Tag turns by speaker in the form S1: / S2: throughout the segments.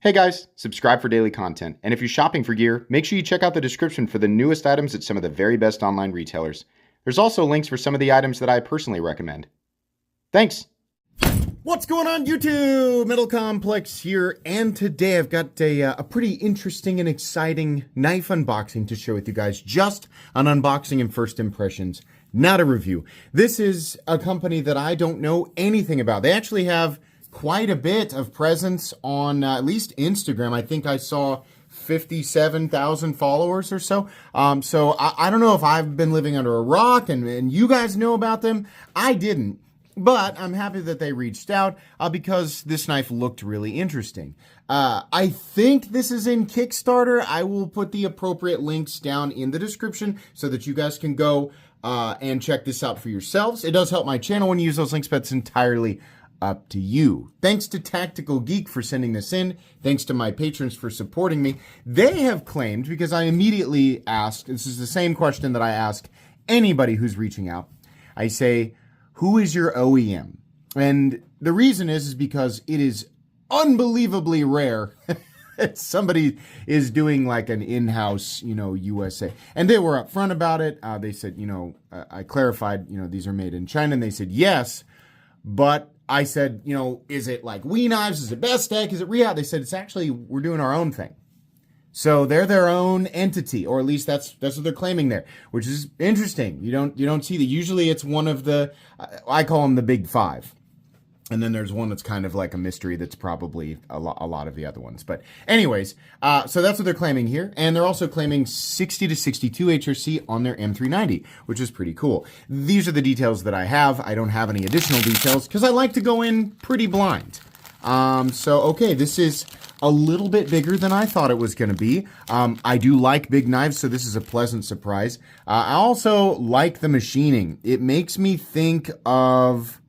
S1: Hey guys, subscribe for daily content. And if you're shopping for gear, make sure you check out the description for the newest items at some of the very best online retailers. There's also links for some of the items that I personally recommend. Thanks!
S2: What's going on YouTube? Metal Complex here, and today I've got a pretty interesting and exciting knife unboxing to share with you guys. Just an unboxing and first impressions, not a review. This is a company that I don't know anything about. They actually have quite a bit of presence on at least Instagram. I think I saw 57,000 followers or so. So I don't know if I've been living under a rock and you guys know about them. I didn't. But I'm happy that they reached out because this knife looked really interesting. I think this is in Kickstarter. I will put the appropriate links down in the description so that you guys can go and check this out for yourselves. It does help my channel when you use those links, but it's entirely up to you. Thanks to Tactical Geek for sending this in. Thanks to my patrons for supporting me. They have claimed, because I immediately asked, this is the same question that I ask anybody who's reaching out. I say, who is your OEM? And the reason is because it is unbelievably rare somebody is doing like an in-house, USA. And they were upfront about it. They said, I clarified, these are made in China. And they said, yes, but I said, is it like We Knives? Is it Best Tech? Is it Rehab? They said, it's actually, we're doing our own thing. So they're their own entity, or at least that's what they're claiming there, which is interesting. You don't see that. Usually it's one of the, I call them the big five. And then there's one that's kind of like a mystery that's probably a lot of the other ones. But anyways, so that's what they're claiming here. And they're also claiming 60 to 62 HRC on their M390, which is pretty cool. These are the details that I have. I don't have any additional details because I like to go in pretty blind. Okay, this is a little bit bigger than I thought it was going to be. I do like big knives, so this is a pleasant surprise. I also like the machining. It makes me think of,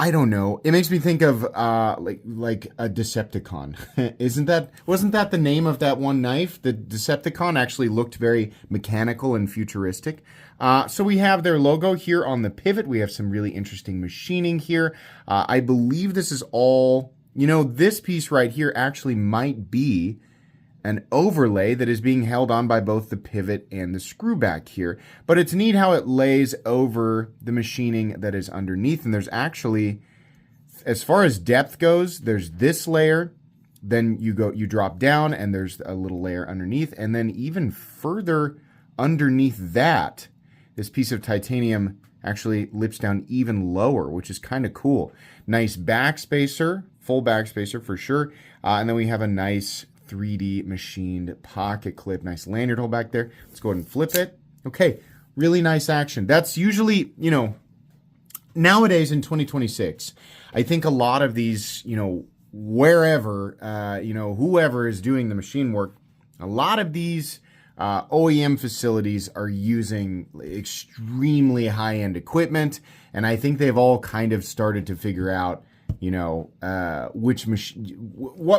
S2: I don't know. It makes me think of like a Decepticon. Wasn't that the name of that one knife? The Decepticon actually looked very mechanical and futuristic. So we have their logo here on the pivot. We have some really interesting machining here. I believe this is all, this piece right here actually might be an overlay that is being held on by both the pivot and the screw back here. But it's neat how it lays over the machining that is underneath. And there's actually, as far as depth goes, there's this layer, then you drop down and there's a little layer underneath. And then even further underneath that, this piece of titanium actually lips down even lower, which is kind of cool. Nice backspacer, full backspacer for sure. And then we have a nice 3D machined pocket clip. Nice lanyard hole back there. Let's go ahead and flip it. Okay, really nice action. That's usually, nowadays in 2026, I think a lot of these, wherever, whoever is doing the machine work, a lot of these OEM facilities are using extremely high-end equipment, and I think they've all kind of started to figure out what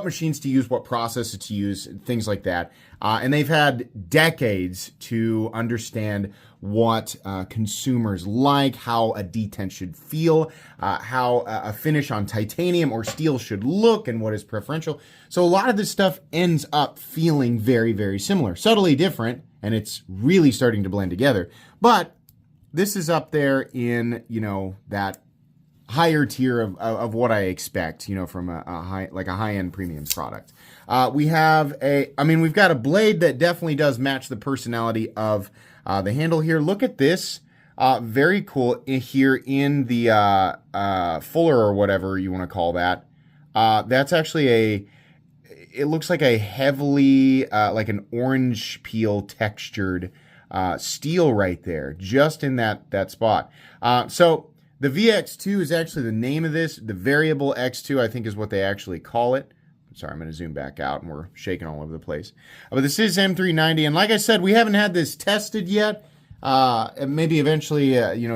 S2: machines to use, what processes to use, things like that. And they've had decades to understand what consumers like, how a detent should feel, how a finish on titanium or steel should look, and what is preferential. So a lot of this stuff ends up feeling very, very similar. Subtly different, and it's really starting to blend together. But this is up there in, that higher tier of what I expect, from a high-end premium product. We've got a blade that definitely does match the personality of the handle here. Look at this. Very cool here in the fuller or whatever you want to call that. That's actually it looks like a heavily, like an orange peel textured steel right there, just in that spot. So the VX2 is actually the name of this. The variable X2, I think, is what they actually call it. Sorry, I'm going to zoom back out, and we're shaking all over the place. But this is M390, and like I said, we haven't had this tested yet. Maybe eventually,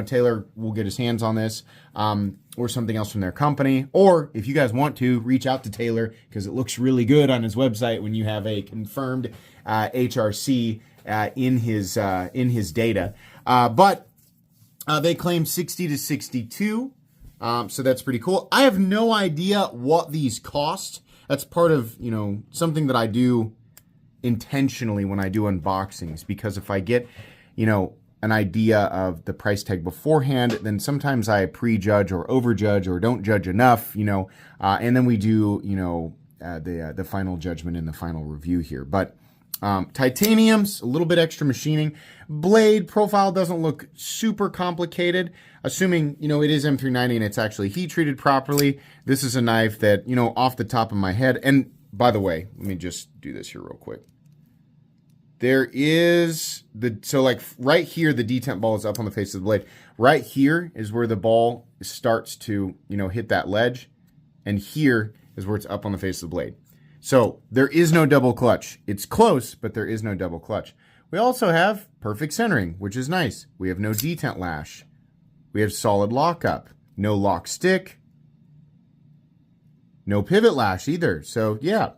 S2: Taylor will get his hands on this, or something else from their company. Or if you guys want to, reach out to Taylor, because it looks really good on his website when you have a confirmed HRC in his data. But they claim 60 to 62, so that's pretty cool. I have no idea what these cost. that's part of, you know, something that I do intentionally when I do unboxings, because if I get, you know, an idea of the price tag beforehand, then sometimes I prejudge or overjudge or don't judge enough, you know, and then we do, you know, the final judgment in the final review here. But titanium's a little bit extra machining. Blade profile doesn't look super complicated, assuming, you know, it is M390 and it's actually heat treated properly. This is a knife that, you know, off the top of my head, and by the way, let me just do this here real quick. There is so like right here, the detent ball is up on the face of the blade. Right here is where the ball starts to, you know, hit that ledge. And here is where it's up on the face of the blade. So there is no double clutch. It's close, but there is no double clutch. We also have perfect centering, which is nice. We have no detent lash. We have solid lockup. No lock stick. No pivot lash either. So yeah.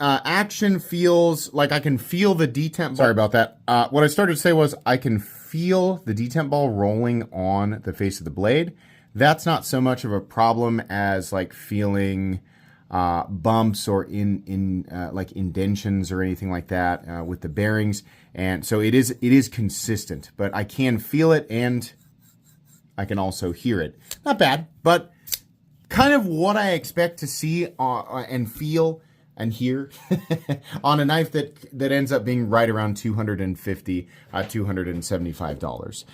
S2: Action feels like I can feel the detent ball. Sorry about that. What I started to say was I can feel the detent ball rolling on the face of the blade. That's not so much of a problem as like feeling bumps or like indentions or anything like that with the bearings. And so it is consistent, but I can feel it and I can also hear it. Not bad, but kind of what I expect to see and feel and hear on a knife that ends up being right around $250, $275.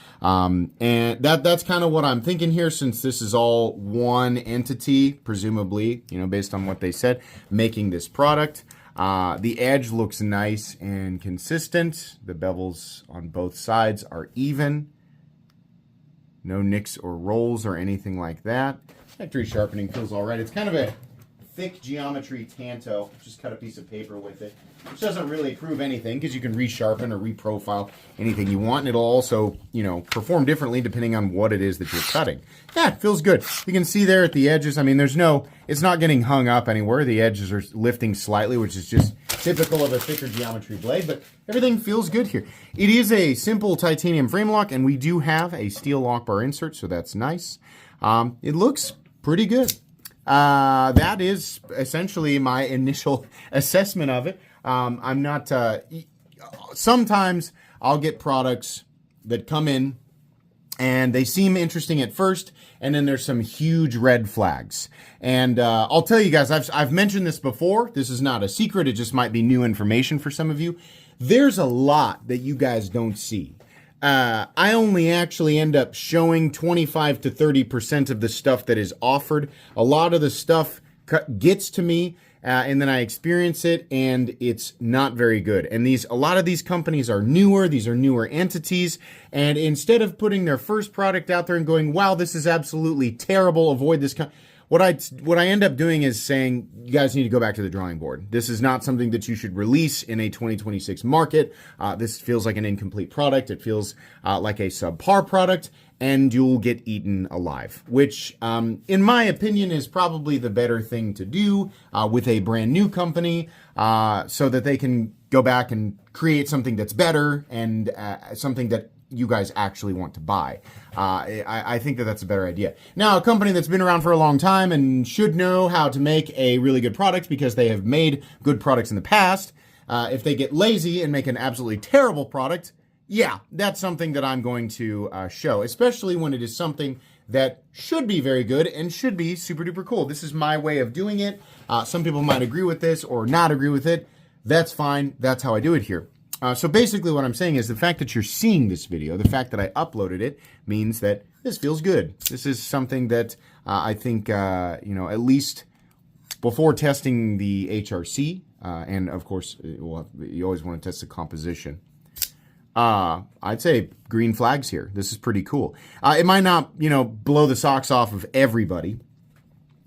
S2: And that's kind of what I'm thinking here, since this is all one entity, presumably, you know, based on what they said, making this product. The edge looks nice and consistent. The bevels on both sides are even. No nicks or rolls or anything like that. Factory sharpening feels all right. It's kind of a thick geometry tanto. Just cut a piece of paper with it, which doesn't really prove anything because you can resharpen or reprofile anything you want, and it'll also, you know, perform differently depending on what it is that you're cutting. Yeah, it feels good. You can see there at the edges, I mean, it's not getting hung up anywhere. The edges are lifting slightly, which is just typical of a thicker geometry blade, but everything feels good here. It is a simple titanium frame lock, and we do have a steel lock bar insert, so that's nice. It looks pretty good. That is essentially my initial assessment of it. I'm not, sometimes I'll get products that come in and they seem interesting at first, and then there's some huge red flags. And I'll tell you guys, I've mentioned this before. This is not a secret. It just might be new information for some of you. There's a lot that you guys don't see. I only actually end up showing 25 to 30% of the stuff that is offered. A lot of the stuff gets to me, and then I experience it, and it's not very good. And a lot of these companies are newer. These are newer entities. And instead of putting their first product out there and going, wow, this is absolutely terrible, avoid this, what I end up doing is saying, you guys need to go back to the drawing board. This is not something that you should release in a 2026 market. This feels like an incomplete product. It feels like a subpar product, and you'll get eaten alive, which, in my opinion, is probably the better thing to do with a brand new company, so that they can go back and create something that's better and something that you guys actually want to buy. I think that that's a better idea. Now, a company that's been around for a long time and should know how to make a really good product because they have made good products in the past, if they get lazy and make an absolutely terrible product, yeah, that's something that I'm going to show, especially when it is something that should be very good and should be super duper cool. This is my way of doing it. Some people might agree with this or not agree with it. That's fine. That's how I do it here. So basically what I'm saying is the fact that you're seeing this video, the fact that I uploaded it, means that this feels good. This is something that I think, you know, at least before testing the HRC, and of course, you always want to test the composition. I'd say green flags here. This is pretty cool. It might not, you know, blow the socks off of everybody.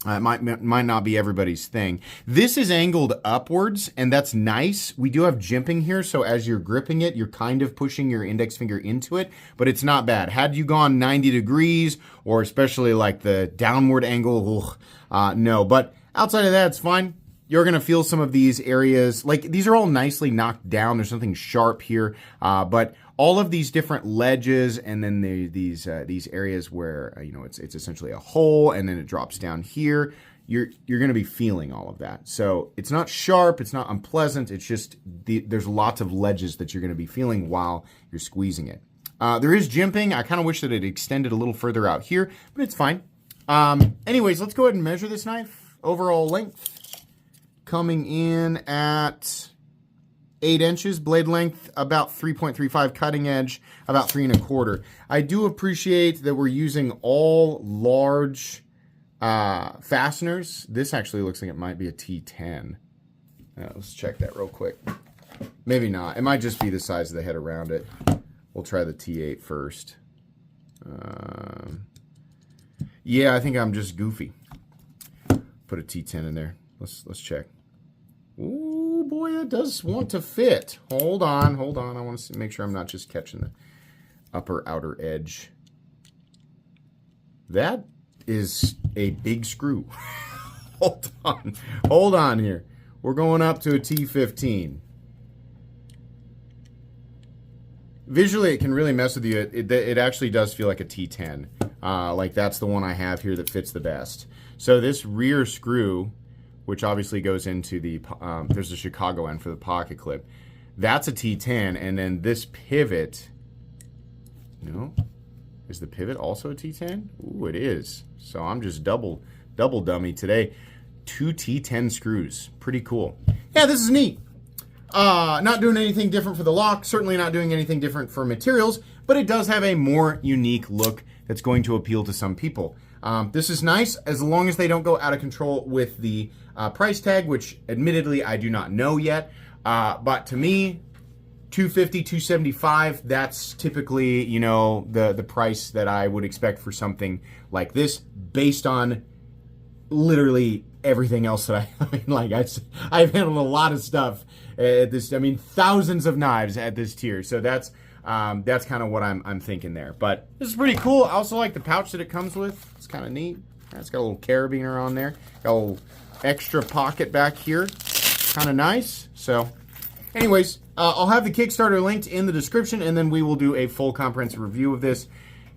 S2: It might not be everybody's thing. This is angled upwards, and that's nice. We do have jimping here, so as you're gripping it, you're kind of pushing your index finger into it, but it's not bad. Had you gone 90 degrees, or especially like the downward angle, no. But outside of that, it's fine. You're going to feel some of these areas. Like, these are all nicely knocked down. There's nothing sharp here, but all of these different ledges, and then these areas where, you know, it's essentially a hole, and then it drops down here. you're going to be feeling all of that. So it's not sharp, it's not unpleasant, it's just there's lots of ledges that you're going to be feeling while you're squeezing it. There is jimping. I kind of wish that it extended a little further out here, but it's fine. Anyways, let's go ahead and measure this knife. Overall length coming in at 8 inches, blade length about 3.35, cutting edge about 3 1/4. I do appreciate that we're using all large fasteners. This actually looks like it might be a T10. Let's check that real quick. Maybe not. It might just be the size of the head around it. We'll try the T8 first. Yeah, I think I'm just goofy. Put a T10 in there. Let's check. Ooh, boy, that does want to fit. Hold on. I want to make sure I'm not just catching the upper outer edge. That is a big screw. Hold on here. We're going up to a T15. Visually, it can really mess with you. It actually does feel like a T10. Like that's the one I have here that fits the best. So this rear screw, which obviously goes into the, there's a Chicago end for the pocket clip. That's a T10, and then this pivot, is the pivot also a T10? Ooh, it is. So I'm just double dummy today. 2 T10 screws, pretty cool. Yeah, this is neat. Not doing anything different for the lock, certainly not doing anything different for materials, but it does have a more unique look that's going to appeal to some people. This is nice as long as they don't go out of control with the price tag, which admittedly I do not know yet. But to me, $250, $275, that's typically, the price that I would expect for something like this based on literally everything else that I've handled a lot of stuff at this, thousands of knives at this tier. So that's kind of what I'm thinking there. But this is pretty cool. I also like the pouch that it comes with. It's kind of neat. It's got a little carabiner on there. Got a little extra pocket back here. Kind of nice. So anyways, I'll have the Kickstarter linked in the description, and then we will do a full comprehensive review of this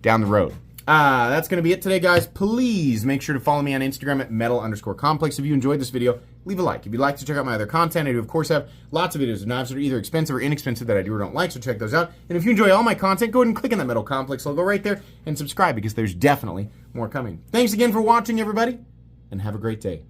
S2: down the road. That's going to be it today, guys. Please make sure to follow me on Instagram at metal_complex. If you enjoyed this video, leave a like. If you'd like to check out my other content, I do, of course, have lots of videos of knives that are either expensive or inexpensive that I do or don't like, so check those out. And if you enjoy all my content, go ahead and click on that Metal Complex logo right there and subscribe, because there's definitely more coming. Thanks again for watching, everybody, and have a great day.